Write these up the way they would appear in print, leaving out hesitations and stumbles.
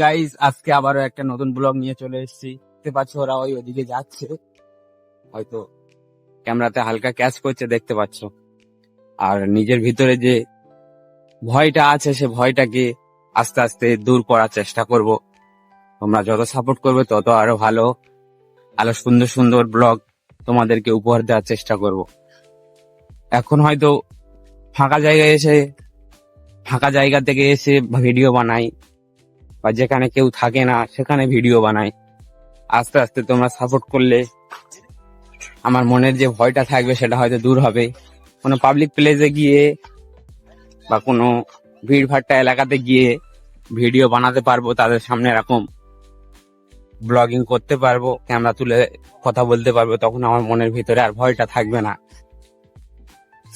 Guys, আজকে আবারও একটা নতুন ব্লগ নিয়ে চলে এসেছি। দেখতে পাচ্ছ ওরা ওইদিকে যাচ্ছে, হয়তো ক্যামেরাতে হালকা ক্যাচ করছে, দেখতে পাচ্ছ। আর নিজের ভিতরে যে ভয়টা আছে সে ভয়টাকে আস্তে আস্তে দূর করার চেষ্টা করব। তোমরা যত সাপোর্ট করবে তত আরো ভালো আরো সুন্দর সুন্দর ব্লগ তোমাদেরকে উপহার দেওয়ার চেষ্টা করব। এখন হয়তো ফাঁকা জায়গা থেকে এসে ভিডিও বানাই, বা যেখানে কেউ থাকে না সেখানে ভিডিও বানাই। আস্তে আস্তে তোমরা সাপোর্ট করলে আমার মনের যে ভয়টা থাকবে সেটা হয়তো দূর হবে। কোনো পাবলিক প্লেসে গিয়ে বা কোনো ভিড়ভাট্টা এলাকাতে গিয়ে ভিডিও বানাতে পারবো, তাদের সামনে এরকম ব্লগিং করতে পারবো, ক্যামেরা তুলে কথা বলতে পারবো। তখন আমার মনের ভিতরে আর ভয়টা থাকবে না।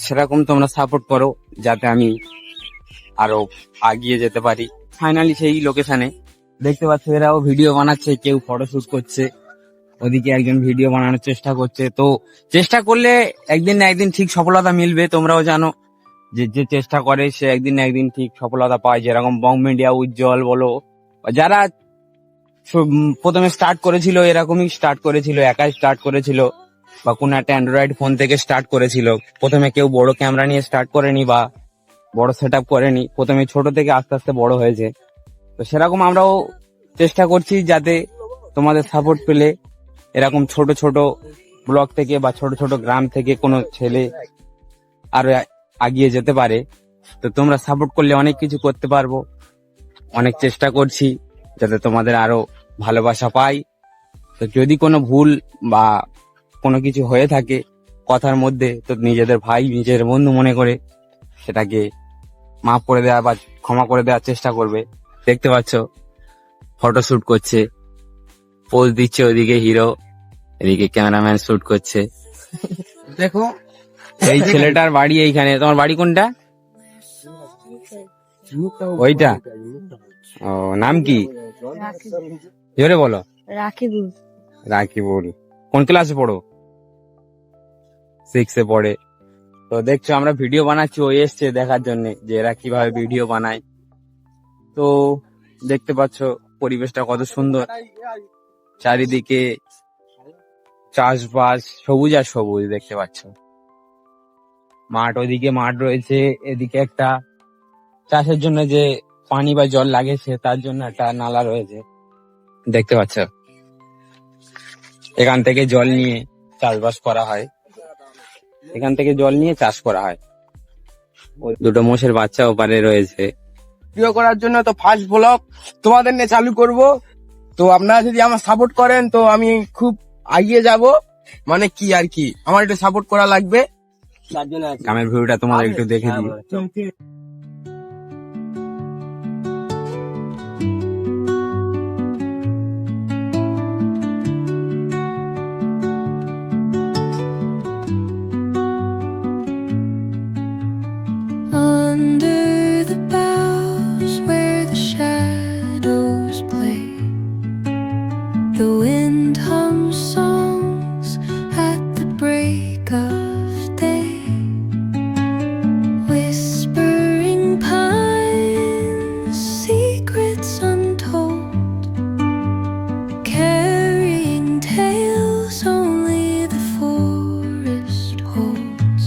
সেরকম তোমরা সাপোর্ট করো যাতে আমি আরো এগিয়ে যেতে পারি। ফাইনালি সেই লোকেশনে দেখতে পাচ্ছ এরাও ভিডিও বানাচ্ছে, কেউ ফটোশুট করছে, ওদিকে একজন ভিডিও বানানোর চেষ্টা করছে। তো চেষ্টা করলে একদিন না একদিন ঠিক সফলতা মিলবে। তোমরাও জানো যে যে চেষ্টা করে সে একদিন না একদিন ঠিক সফলতা পায়। যেরকম বং মিডিয়া, উজ্জ্বল বলো, যারা প্রথমে স্টার্ট করেছিল এরকমই স্টার্ট করেছিল, একাই স্টার্ট করেছিল, বা কোনো একটা অ্যান্ড্রয়েড ফোন থেকে স্টার্ট করেছিল। প্রথমে কেউ বড় ক্যামেরা নিয়ে স্টার্ট করেনি বা বড় সেট আপ করেনি, প্রথমে ছোট থেকে আস্তে আস্তে বড় হয়েছে। তো সেরকম আমরাও চেষ্টা করছি যাতে তোমাদের সাপোর্ট পেলে এরকম ছোট ছোট ব্লক থেকে বা ছোট ছোট গ্রাম থেকে কোনো ছেলে আরো এগিয়ে যেতে পারে। তো তোমরা সাপোর্ট করলে অনেক কিছু করতে পারবো। অনেক চেষ্টা করছি যাতে তোমাদের আরো ভালোবাসা পাই। তো যদি কোনো ভুল বা কোনো কিছু হয়ে থাকে কথার মধ্যে, তো নিজেদের ভাই নিজের বন্ধু মনে করে সেটাকে মাফ করে দেওয়া বা ক্ষমা করে দেওয়ার চেষ্টা করবে। দেখতে পাচ্ছ ফটোশুট করছে, পোজ দিচ্ছে, ওইদিকে হিরো, এদিকে ক্যামেরাম্যান শুট করছে। দেখো এই ছেলেটার বাড়ি এইখানে। তোমার বাড়ি কোনটা? ওইটা? ও, নাম কি? জোরে বলো। রাকিবুল। রাকিবুল। কোন ক্লাসে পড়ো? 6 এ পড়ে। তো দেখছো আমরা ভিডিও বানাচ্ছি, ও এসছে দেখার জন্য যে এরা কিভাবে ভিডিও বানায়। তো দেখতে পাচ্ছ পরিবেশটা কত সুন্দর, চারিদিকে চাষবাস, সবুজ আর সবুজ। দেখতে পাচ্ছ মাঠ, ওইদিকে মাঠ রয়েছে, এদিকে একটা চাষের জন্য যে পানি বা জল লাগে সে তার জন্য একটা নালা রয়েছে। দেখতে পাচ্ছ এখান থেকে জল নিয়ে চাষবাস করা হয়, এখান থেকে জল নিয়ে চাষ করা হয়। দুটো মোষের বাচ্চা ওপারে রয়েছে। ভিডিও করার জন্য তো ফার্স্ট ব্লগ তোমাদের নিয়ে চালু করব। তো আপনারা যদি আমার সাপোর্ট করেন তো আমি খুব এগিয়ে যাব। মানে কি আর কি, আমার একটু সাপোর্ট করা লাগবে। গ্রামের ভিউটা তোমাদের একটু দেখে দিই। Under the boughs where the shadows play, the wind hums songs at the break of day. Whispering pines, secrets untold, carrying tales only the forest holds.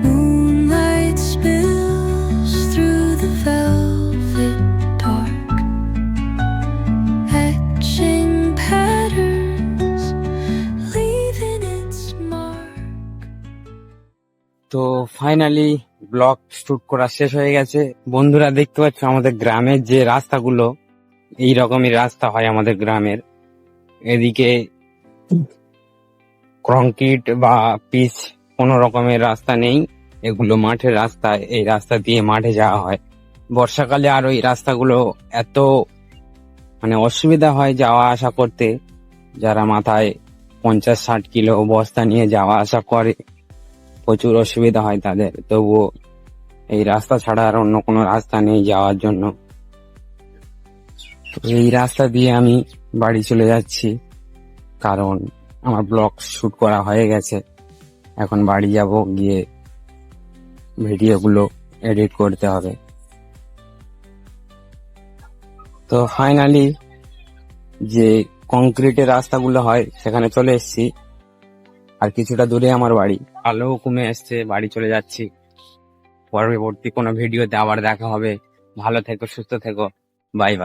Moonlight spills through the velvet dark, etching patterns, leaving its mark. তো finally blog shoot করা শেষ হয়ে গেছে। বন্ধুরা দেখতে পাচ্ছ আমাদের গ্রামের যে রাস্তাগুলো, এই রকমই রাস্তা হয় আমাদের গ্রামের। এদিকে কংক্রিট বা পিচ কোনো রকমের রাস্তা নেই, এগুলো মাঠের রাস্তা। এই রাস্তা দিয়ে মাঠে যাওয়া হয়। বর্ষাকালে আর ওই রাস্তাগুলো এত মানে অসুবিধা হয় যাওয়া আসা করতে। যারা মাথায় 50-60 কিলো বস্তা নিয়ে যাওয়া আসা করে প্রচুর অসুবিধা হয় তাদের। তবুও এই রাস্তা ছাড়া আর অন্য কোনো রাস্তা নেই যাওয়ার জন্য। তো এই রাস্তা দিয়ে আমি বাড়ি চলে যাচ্ছি, কারণ আমার ব্লগ শুট করা হয়ে গেছে। এখন বাড়ি যাব, গিয়ে ভিডিওগুলো এডিট করতে হবে। তো ফাইনালি যে কংক্রিটের রাস্তাগুলো হয় সেখানে চলে এসেছি। আর কিছুটা দূরে আমার বাড়ি, আলো কমে এসছে, বাড়ি চলে যাচ্ছি। পরবর্তী কোনো ভিডিওতে আবার দেখা হবে। ভালো থেকো, সুস্থ থেকো, বাই বাই।